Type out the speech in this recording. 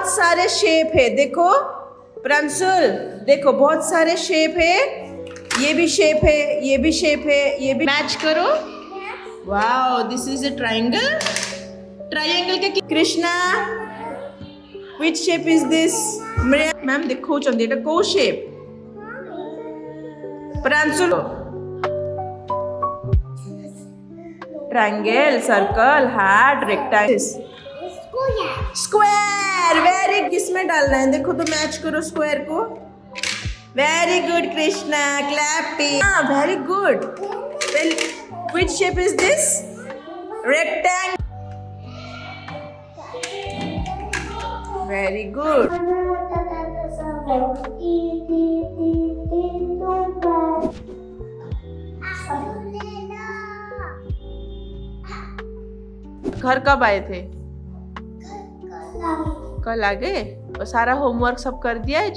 बहुत सारे शेप है, देखो प्रांशुल, देखो बहुत सारे शेप है, ये भी शेप है, ये भी शेप है, ये भी मैच करो। Wow, this is a triangle. Triangle के Krishna, which shape is this? Ma'am देखो चंदी एटा को shape? Pranshul, triangle, circle, heart, rectangle, square. Very, किसमें डालना है देखो तो मैच करो स्क्वायर को। Very good Krishna, clapping. हाँ very good. Well, which shape is this? Rectangle. Very good. घर कब आए थे? कल आ गए? और सारा होमवर्क सब कर दिया है?